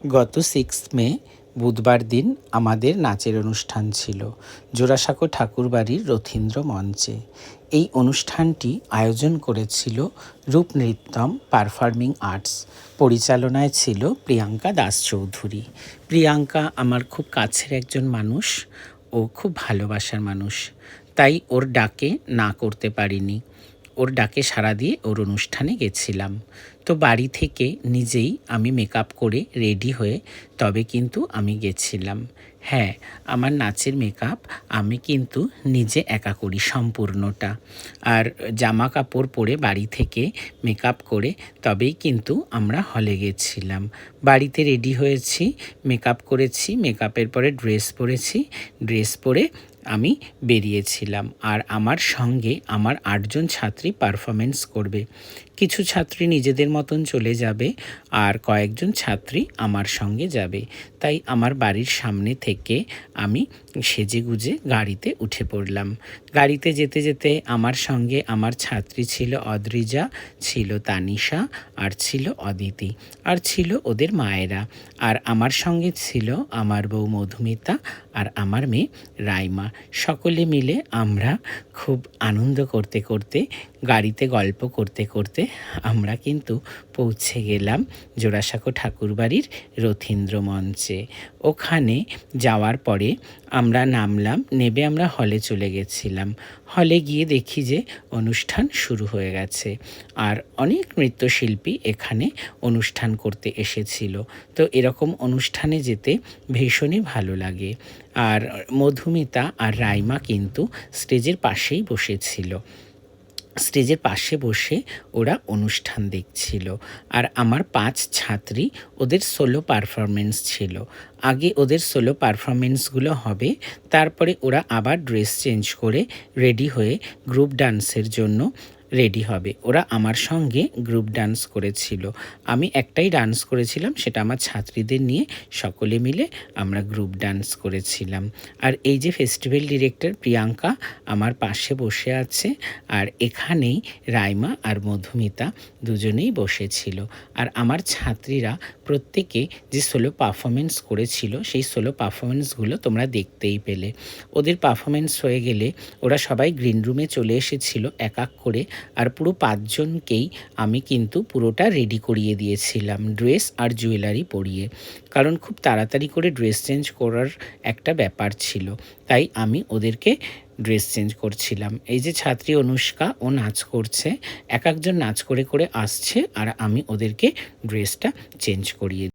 গত 6 মে বুধবার দিন আমাদের নাচের অনুষ্ঠান ছিল জোড়াসাঁকো ঠাকুরবাড়ির রথীন্দ্র মঞ্চে। এই অনুষ্ঠানটি আয়োজন করেছিল রূপনৃত্যম পারফর্মিং আর্টস। পরিচালনায় ছিল প্রিয়াঙ্কা দাস চৌধুরী। প্রিয়াঙ্কা আমার খুব কাছের একজন মানুষ ও খুব ভালোবাসার মানুষ, তাই ওর ডাকে না করতে পারিনি। ওর ডাকে সাড়া দিয়ে ওর অনুষ্ঠানে গেছিলাম। তো বাড়ি থেকে নিজেই আমি মেকআপ করে রেডি হয়ে তবে কিন্তু আমি গেছিলাম। হ্যাঁ, আমার নাচের মেকআপ আমি কিন্তু নিজে একা করি সম্পূর্ণটা। আর জামা কাপড় পরে বাড়ি থেকে মেকআপ করে তবেই কিন্তু আমরা হলে গেছিলাম। বাড়িতে রেডি হয়েছি, মেকআপ করেছি, মেকআপের পরে ড্রেস পরেছি, ড্রেস পরে আমি বেরিয়েছিলাম। আর আমার সঙ্গে আমার 8জন ছাত্রী পারফরমেন্স করবে। কিছু ছাত্রী নিজেদের মতন চলে যাবে আর কয়েকজন ছাত্রী আমার সঙ্গে যাবে। তাই আমার বাড়ির সামনে থেকে আমি সেজেগুজে গাড়িতে উঠে পড়লাম। গাড়িতে যেতে যেতে আমার সঙ্গে আমার ছাত্রী ছিল অদ্রিজা, ছিল তানিশা, আর ছিল অদিতি, আর ছিল ওদের মায়েরা। আর আমার সঙ্গে ছিল আমার বউ মধুমিতা আর আমার মেয়ে রাইমা। সকলে মিলে আমরা খুব আনন্দ করতে করতে, গাড়িতে গল্প করতে করতে আমরা কিন্তু পৌঁছে গেলাম জোড়াসাঁকো ঠাকুরবাড়ির রথীন্দ্র মঞ্চে। ওখানে যাওয়ার পরে আমরা নামলাম, নেবে আমরা হলে চলে গেছিলাম। হলে গিয়ে দেখি যে অনুষ্ঠান শুরু হয়ে গেছে আর অনেক নৃত্যশিল্পী এখানে অনুষ্ঠান করতে এসেছিল। তো এরকম অনুষ্ঠানে যেতে ভীষণই ভালো লাগে। আর মধুমিতা আর রাইমা কিন্তু স্টেজের পাশেই বসেছিল। স্টেজের পাশে বসে ওরা অনুষ্ঠান দেখছিল। আর আমার 5 ছাত্রী, ওদের সোলো পারফরমেন্স ছিল। আগে ওদের সোলো পারফরমেন্সগুলো হবে, তারপরে ওরা আবার ড্রেস চেঞ্জ করে রেডি হয়ে গ্রুপ ডান্সের জন্য রেডি হবে। ওরা আমার সঙ্গে গ্রুপ ডান্স করেছিল। আমি একটাই ডান্স করেছিলাম, সেটা আমার ছাত্রীদের নিয়ে সকলে মিলে আমরা গ্রুপ ডান্স করেছিলাম। আর এই যে ফেস্টিভ্যাল ডিরেক্টর প্রিয়াঙ্কা আমার পাশে বসে আছে, আর এখানেই রাইমা আর মধুমিতা দুজনেই বসেছিল। আর আমার ছাত্রীরা প্রত্যেকে যে সোলো পারফরমেন্স করেছিল সেই সোলো পারফরমেন্সগুলো তোমরা দেখতেই পেলে। ওদের পারফরমেন্স হয়ে গেলে ওরা সবাই গ্রিন রুমে চলে এসেছিল এক এক করে। আর পুরো 5জনকেই আমি কিন্তু পুরোটা রেডি করিয়ে দিয়েছিলাম ড্রেস আর জুয়েলারি পরিয়ে, কারণ খুব তাড়াতাড়ি করে ড্রেস চেঞ্জ করার একটা ব্যাপার ছিল, তাই আমি ওদেরকে ড্রেস চেঞ্জ করছিলাম। এই যে ছাত্রী অনুষ্কা, ও নাচ করছে, এক একজন নাচ করে করে আসছে আর আমি ওদেরকে ড্রেসটা চেঞ্জ করিয়ে